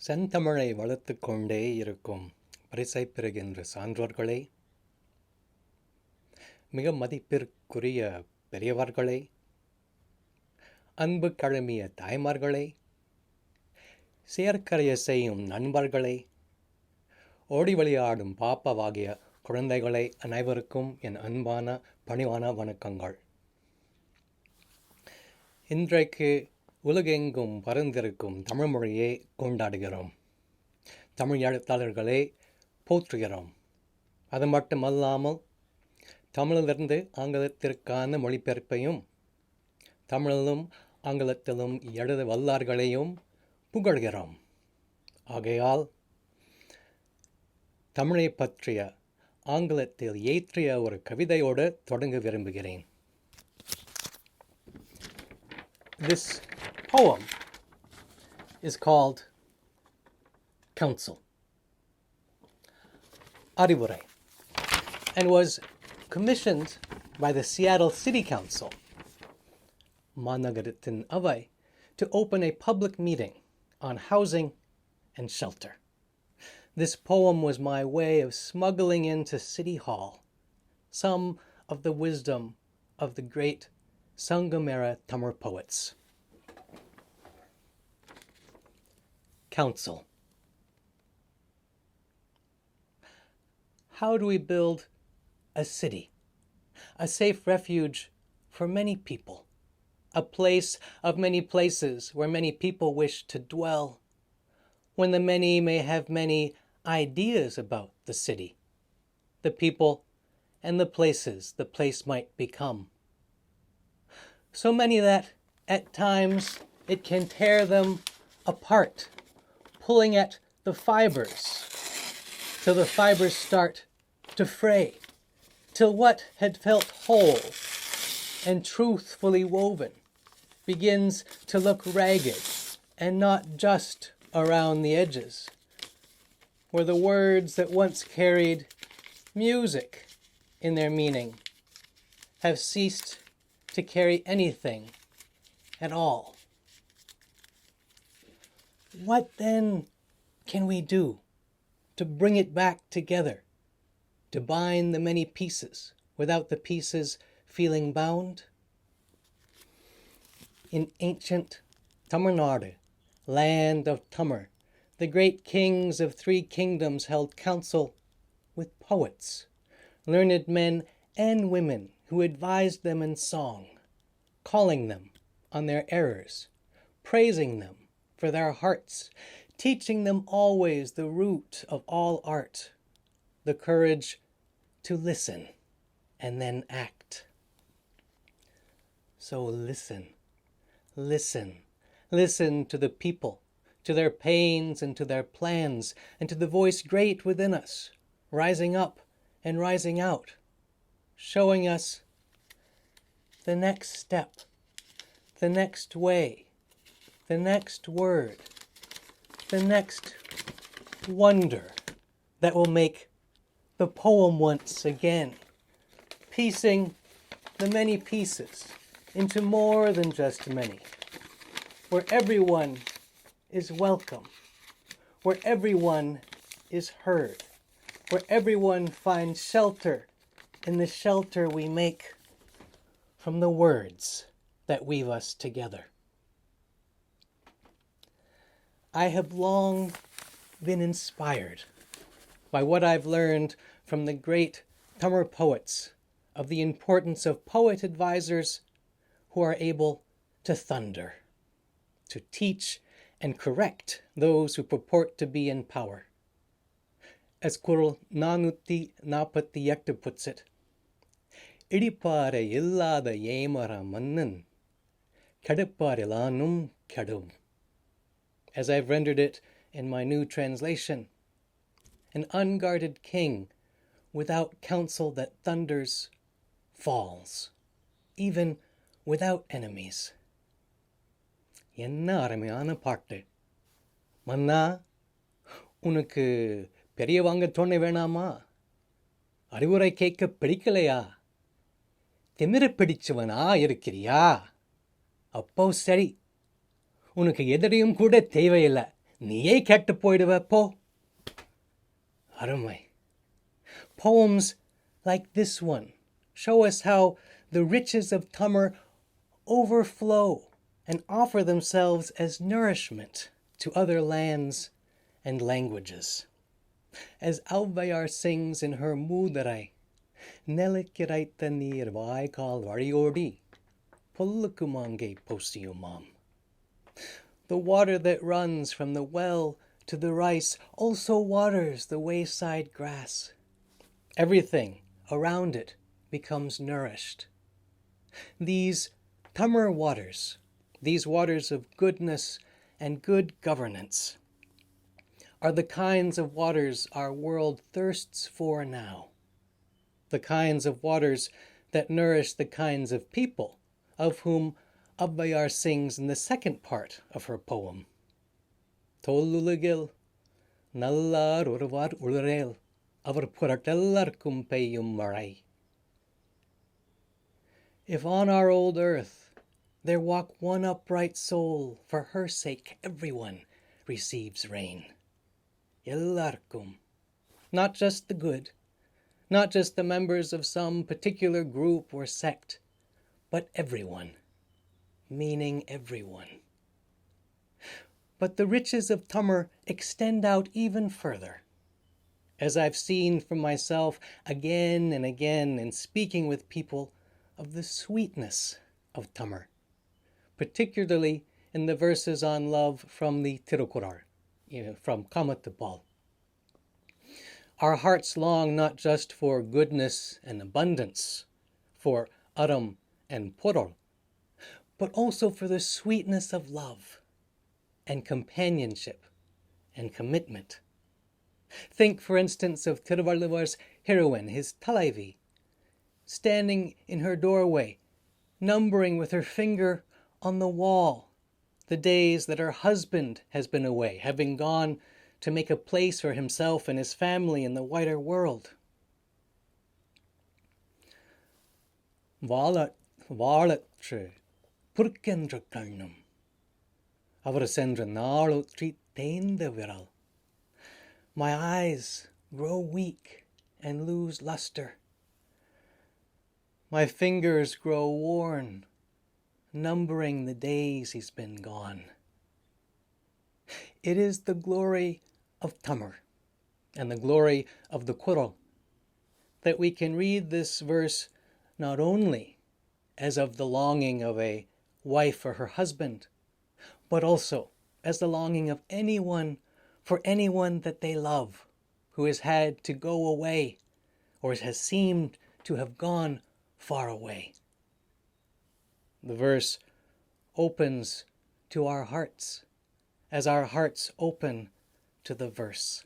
செந்தமிழை வளர்த்து கொண்டே இருக்கும் பரிசை பெறுகின்ற சான்றோர்களே, மிக மதிப்பிற்குரிய பெரியவர்களே, அன்பு கழுமிய தாய்மார்களே, செயற்கரிய செய்யும் நண்பர்களே, ஓடி விளையாடும் பாப்பாவாகிய குழந்தைகளை அனைவருக்கும் என் அன்பான பணிவான வணக்கங்கள். இன்றைக்கு உலகெங்கும் பரந்திருக்கும் தமிழ் மொழியை கொண்டாடுகிறோம். தமிழ் எழுத்தாளர்களை போற்றுகிறோம். அது மட்டுமல்லாமல் தமிழிலிருந்து ஆங்கிலத்திற்கான மொழிபெயர்ப்பையும் தமிழிலும் ஆங்கிலத்திலும் எழுத வல்லார்களையும் புகழ்கிறோம். ஆகையால் தமிழை பற்றிய ஆங்கிலத்தில் இயற்றிய ஒரு கவிதையோடு தொடங்க விரும்புகிறேன். This poem is called Counsel, அறிவுரை, and was commissioned by the Seattle City Council, மாநகரத்தின் அவை, to open a public meeting on housing and shelter. This poem was my way of smuggling into City Hall some of the wisdom of the great Sangamera Tamil poets. Counsel. How do we build a city, a safe refuge for many people, a place of many places where many people wish to dwell, when the many may have many ideas about the city, the people, and the places the place might become? So many that, at times, it can tear them apart, pulling at the fibers, till the fibers start to fray, till what had felt whole and truthfully woven begins to look ragged and not just around the edges, where the words that once carried music in their meaning have ceased to carry anything at all. What then can we do to bring it back together, to bind the many pieces without the pieces feeling bound? In ancient Tamil Nadu, land of Tamar, the great kings of 3 kingdoms held counsel with poets, learned men and women who advised them in song, calling them on their errors, praising them for their hearts, teaching them always the root of all art, the courage to listen and then act. So listen, listen, listen to the people, to their pains and to their plans, and to the voice great within us, rising up and rising out, showing us the next step, the next way, the next word, the next wonder that will make the poem once again, piecing the many pieces into more than just many, where everyone is welcome, where everyone is heard, where everyone finds shelter in the shelter we make from the words that weave us together. I have long been inspired by what I've learned from the great Tamil poets of the importance of poet advisors who are able to thunder, to teach and correct those who purport to be in power. As Kurul 448 puts it, "Idipare illada yemara mannan, kadiparilanum kadum." As I've rendered it in my new translation, an unguarded king without counsel that thunders falls, even without enemies. என்ன அருமையான பாட்டு. மன்னா, உனக்கு பெரியவங்க துணை வேணாமா? அறிவுரை கேட்க பிடிக்கலையா? திமிர பிடிச்சவனா இருக்கிறியா? அப்போ சரி, உனக்கு எதிரியும் கூட தேவையில்லை. Niye kektapoidava po. Aramai. Poems like this one show us how the riches of Tamar overflow and offer themselves as nourishment to other lands and languages. As Albayar sings in her Mudarai, Nelikiraita nirvai kal variordi, Pulukumange posiumam. The water that runs from the well to the rice also waters the wayside grass. Everything around it becomes nourished. These Tamar waters, these waters of goodness and good governance, are the kinds of waters our world thirsts for now. The kinds of waters that nourish the kinds of people of whom Abbayar sings in the second part of her poem. Tolulagil, nallar urvar ulrel, avar puratellar kumpeyum marai. If on our old earth there walk one upright soul, for her sake everyone receives rain. Yellarkum, not just the good, not just the members of some particular group or sect, but everyone, meaning everyone. But the riches of Tamar extend out even further. As I've seen for myself again and again in speaking with people of the sweetness of Tamar, particularly in the verses on love from the Tirukurar, from Kamatapal. Our hearts long not just for goodness and abundance, for aram and porol, but also for the sweetness of love and companionship and commitment. Think, for instance, of Tiruvalluvar's heroine, his Talaivi, standing in her doorway, numbering with her finger on the wall the days that her husband has been away, having gone to make a place for himself and his family in the wider world. Vaalatre purkendra karnam, avarasendra naalotri tenda viral. My eyes grow weak and lose luster. My fingers grow worn, numbering the days he's been gone. It is the glory of Tamar and the glory of the Qur'an that we can read this verse not only as of the longing of a wife for her husband, but also as the longing of anyone for anyone that they love who has had to go away or has seemed to have gone far away. The verse opens to our hearts as our hearts open to the verse.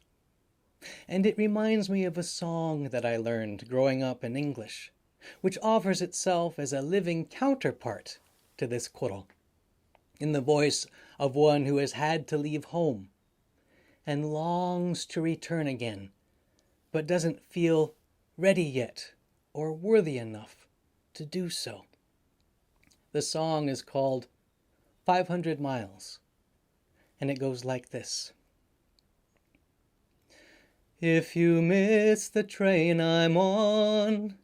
And it reminds me of a song that I learned growing up in English, which offers itself as a living counterpart to this Qur'an, in the voice of one who has had to leave home and longs to return again, but doesn't feel ready yet or worthy enough to do so. The song is called 500 Miles, and it goes like this. If you miss the train I'm on,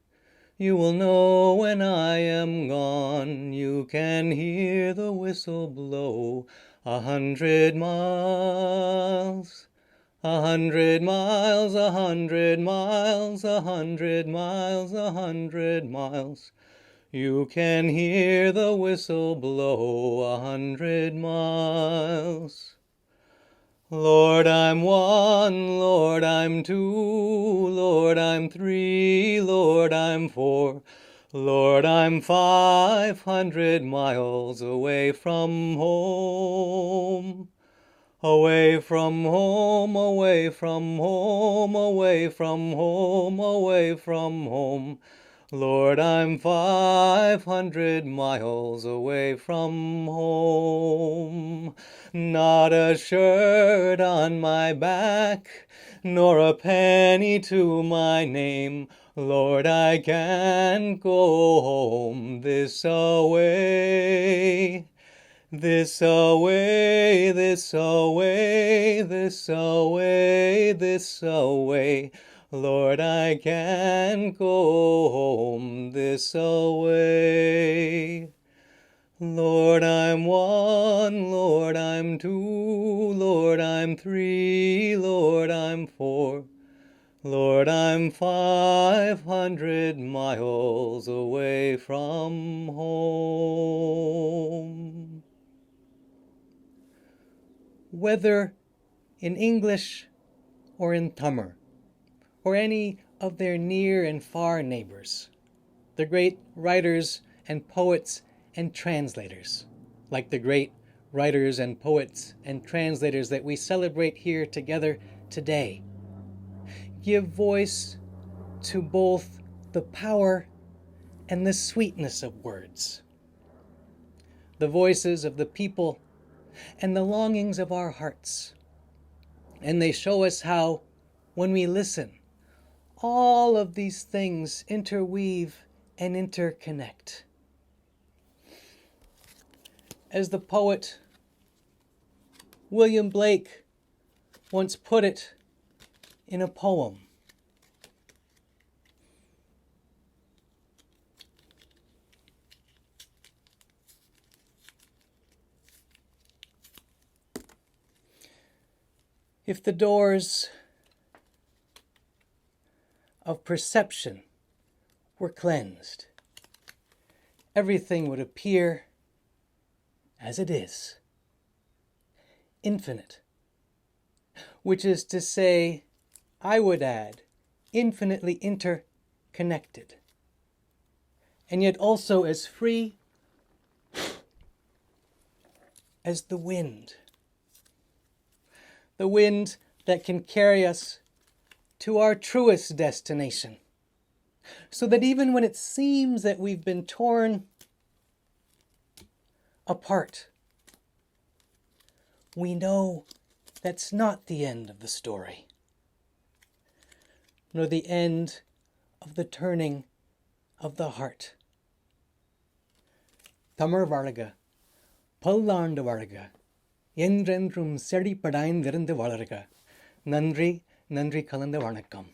you will know when I am gone. You can hear the whistle blow 100 miles. 100 miles, 100 miles, 100 miles, 100 miles. You can hear the whistle blow 100 miles. Lord, I'm one, Lord, I'm two, Lord, I'm three, Lord, I'm four, Lord, I'm 500 miles away from home. Away from home, away from home, away from home, away from home. Lord, I'm 500 miles away from home. Not a shirt on my back, nor a penny to my name. Lord, I can't go home this away. This away, this away, this away, this away. Lord, I can't go home this away. Lord, I'm one, Lord, I'm two, Lord, I'm three, Lord, I'm four. Lord, I'm 500 miles away from home. Whether in English or in Tamil, or any of their near and far neighbors, the great writers and poets and translators, like the great writers and poets and translators that we celebrate here together today, give voice to both the power and the sweetness of words, the voices of the people and the longings of our hearts. And they show us how, when we listen, all of these things interweave and interconnect. As the poet William Blake once put it in a poem, if the doors of perception were cleansed, everything would appear as it is, infinite, which is to say, I would add, infinitely interconnected, and yet also as free as the wind that can carry us to our truest destination, so that even when it seems that we've been torn apart, we know that's not the end of the story, nor the end of the turning of the heart. Tamar Varga, Pallandu Varga, என்றென்றும் செழிப்படைந்திருந்து வளர்க. நன்றி கலந்த வணக்கம்.